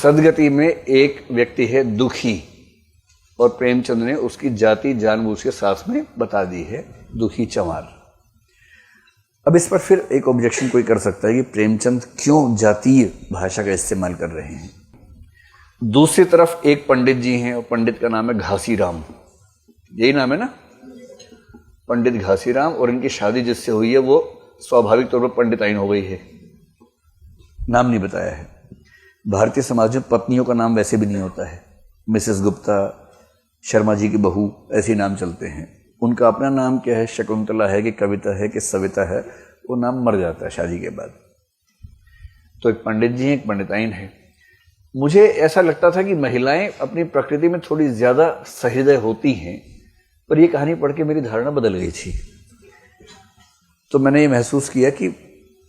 सदगति में एक व्यक्ति है दुखी, और प्रेमचंद ने उसकी जाति जानबूझ के साथ में बता दी है, दुखी चमार। अब इस पर फिर एक ऑब्जेक्शन कोई कर सकता है कि प्रेमचंद क्यों जातीय भाषा का इस्तेमाल कर रहे हैं। दूसरी तरफ एक पंडित जी हैं, और पंडित का नाम है घासीराम, यही नाम है ना, पंडित घासीराम, और इनकी शादी जिससे हुई है वो स्वाभाविक तौर पर पंडिताइन हो गई है, नाम नहीं बताया है। भारतीय समाज में पत्नियों का नाम वैसे भी नहीं होता है, मिसेस गुप्ता, शर्मा जी की बहू, ऐसे नाम चलते हैं। उनका अपना नाम क्या है, शकुंतला है कि कविता है कि सविता है, वो नाम मर जाता है शादी के बाद। तो एक पंडित जी हैं, एक पंडिताइन है। मुझे ऐसा लगता था कि महिलाएं अपनी प्रकृति में थोड़ी ज्यादा सहृदय होती हैं, पर यह कहानी पढ़ के मेरी धारणा बदल गई थी। तो मैंने ये महसूस किया कि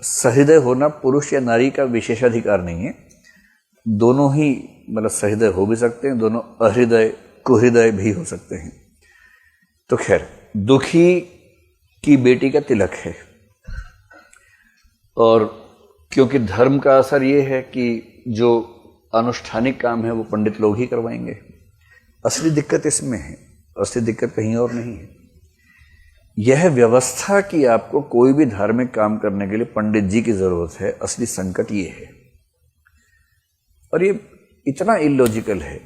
सहृदय होना पुरुष या नारी का विशेषाधिकार नहीं है, दोनों ही मतलब सहृदय हो भी सकते हैं, दोनों अहृदय कुहृदय भी हो सकते हैं। तो खैर, दुखी की बेटी का तिलक है, और क्योंकि धर्म का असर यह है कि जो अनुष्ठानिक काम है वो पंडित लोग ही करवाएंगे। असली दिक्कत इसमें है, असली दिक्कत कहीं और नहीं है। यह व्यवस्था कि आपको कोई भी धार्मिक काम करने के लिए पंडित जी की जरूरत है, असली संकट ये है। और ये इतना इलॉजिकल है।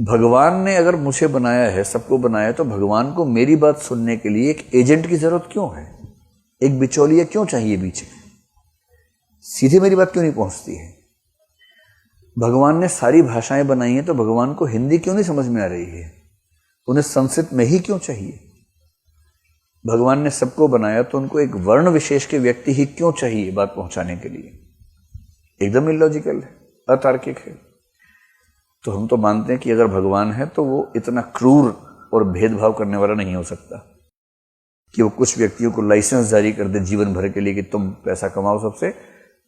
भगवान ने अगर मुझे बनाया है, सबको बनाया है, तो भगवान को मेरी बात सुनने के लिए एक एजेंट की जरूरत क्यों है, एक बिचौलिया क्यों चाहिए बीच में? सीधे मेरी बात क्यों नहीं पहुंचती है? भगवान ने सारी भाषाएं बनाई हैं, तो भगवान को हिंदी क्यों नहीं समझ में आ रही है? उन्हें संस्कृत में ही क्यों चाहिए? भगवान ने सबको बनाया, तो उनको एक वर्ण विशेष के व्यक्ति ही क्यों चाहिए बात पहुंचाने के लिए? एकदम इलॉजिकल है, अतार्किक है। तो हम तो मानते हैं कि अगर भगवान है तो वो इतना क्रूर और भेदभाव करने वाला नहीं हो सकता कि वो कुछ व्यक्तियों को लाइसेंस जारी कर दे जीवन भर के लिए कि तुम पैसा कमाओ सबसे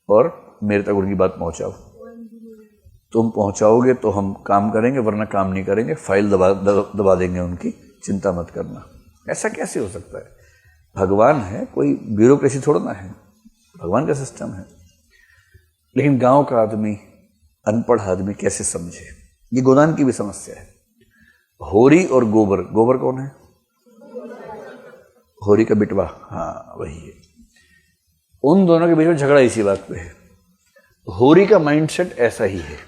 और मेरे तक उनकी बात पहुंचाओ। तुम पहुंचाओगे तो हम काम करेंगे, वरना काम नहीं करेंगे, फाइल दबा देंगे उनकी, चिंता मत करना। ऐसा कैसे हो सकता है? भगवान है, कोई ब्यूरोक्रेसी थोड़ा ना है, भगवान का सिस्टम है। लेकिन गांव का आदमी, अनपढ़ आदमी कैसे समझे? ये गोदान की भी समस्या है। होरी और गोबर, गोबर कौन है? होरी का बिटवा, हाँ वही है। उन दोनों के बीच में झगड़ा इसी बात पे है। होरी का माइंडसेट ऐसा ही है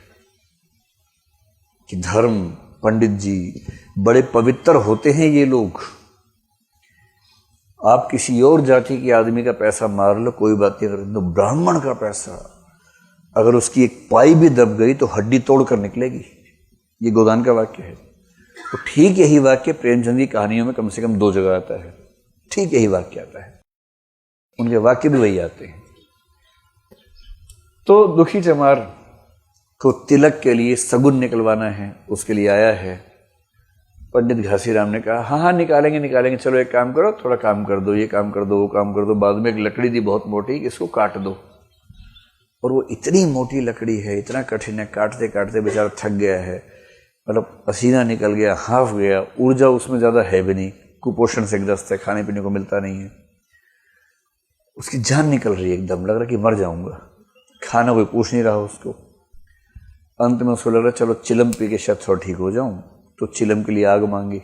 कि धर्म, पंडित जी बड़े पवित्र होते हैं ये लोग। आप किसी और जाति के आदमी का पैसा मार लो, कोई बात नहीं, अगर तो ब्राह्मण का पैसा अगर उसकी एक पाई भी दब गई तो हड्डी तोड़ कर निकलेगी। ये गोदान का वाक्य है। तो ठीक यही वाक्य प्रेमचंद की कहानियों में कम से कम 2 जगह आता है। ठीक यही वाक्य आता है, उनके वाक्य भी वही आते हैं। तो दुखी चमार को तिलक के लिए सगुन निकलवाना है, उसके लिए आया है। पंडित घासीराम ने कहा हाँ हाँ निकालेंगे निकालेंगे, चलो एक काम करो, थोड़ा काम कर दो, ये काम कर दो, वो काम कर दो। बाद में एक लकड़ी दी बहुत मोटी, इसको काट दो। और वो इतनी मोटी लकड़ी है, इतना कठिन है, काटते काटते बेचारा थक गया है, मतलब पसीना निकल गया, हाफ गया, ऊर्जा उसमें ज्यादा है भी नहीं, कुपोषण से ग्रस्त है, खाने पीने को मिलता नहीं है, उसकी जान निकल रही है एकदम, लग रहा कि मर जाऊंगा, खाना कोई पूछ नहीं रहा उसको। अंत में उसको लग रहा चलो चिलम पी के शायद थोड़ा ठीक हो जाऊं, तो चिलम के लिए आग मांगी।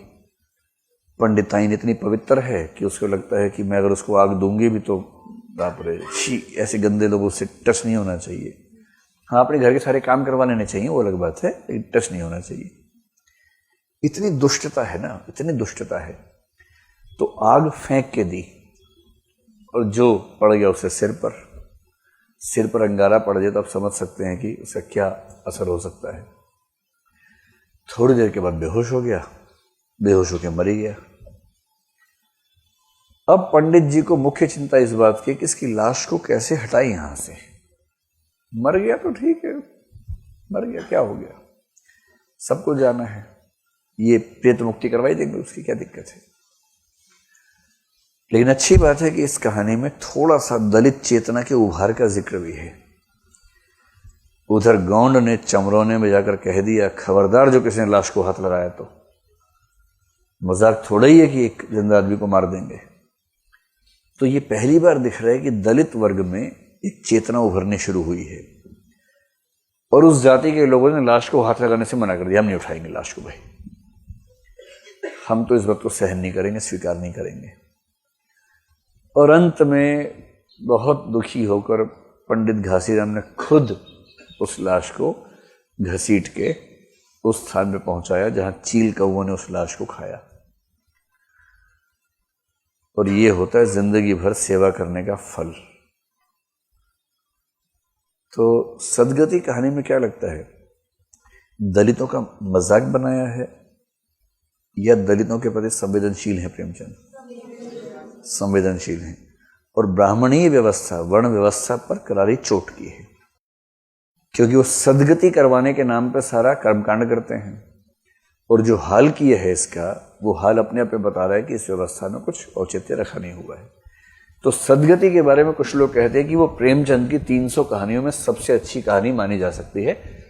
पंडिताइन इतनी पवित्र है कि उसको लगता है कि मैं अगर उसको आग दूंगी भी तो बाप रे, ऐसे गंदे लोगों से टच नहीं होना चाहिए। हाँ, अपने घर के सारे काम करवा लेने चाहिए, वो अलग बात है, लेकिन टच नहीं होना चाहिए। इतनी दुष्टता है ना, इतनी दुष्टता है। तो आग फेंक के दी और जो पड़ गया उसे सिर पर अंगारा पड़ जाए तो आप समझ सकते हैं कि उसका क्या असर हो सकता है। थोड़ी देर के बाद बेहोश हो गया, बेहोश होकर मर गया। अब पंडित जी को मुख्य चिंता इस बात की कि इसकी लाश को कैसे हटाए यहां से। मर गया तो ठीक है, मर गया क्या हो गया, सबको जाना है, ये प्रेत मुक्ति करवाई देंगे, उसकी क्या दिक्कत है। लेकिन अच्छी बात है कि इस कहानी में थोड़ा सा दलित चेतना के उभार का जिक्र भी है। उधर गौंड ने चमरोने में जाकर कह दिया खबरदार जो किसी ने लाश को हाथ लगाया तो। मजाक थोड़ा ही है कि एक जिंदा आदमी को मार देंगे। तो ये पहली बार दिख रहा है कि दलित वर्ग में एक चेतना उभरने शुरू हुई है। और उस जाति के लोगों ने लाश को हाथ लगाने से मना कर दिया, हम नहीं उठाएंगे लाश को भाई, हम तो इस बात को सहन नहीं करेंगे, स्वीकार नहीं करेंगे। और अंत में बहुत दुखी होकर पंडित घासीराम ने खुद उस लाश को घसीट के उस स्थान पे पहुंचाया जहां चील कौवों ने उस लाश को खाया। और ये होता है जिंदगी भर सेवा करने का फल। तो सदगति कहानी में क्या लगता है, दलितों का मजाक बनाया है या दलितों के प्रति संवेदनशील है प्रेमचंद? संवेदनशील है। और ब्राह्मणीय व्यवस्था, वर्ण व्यवस्था पर करारी चोट की है, क्योंकि वो सदगति करवाने के नाम पर सारा कर्मकांड करते हैं। और जो हाल किया है इसका, वो हाल अपने आप में बता रहा है कि इस व्यवस्था में कुछ औचित्य रखा नहीं हुआ है। तो सदगति के बारे में कुछ लोग कहते हैं कि वो प्रेमचंद की 300 कहानियों में सबसे अच्छी कहानी मानी जा सकती है।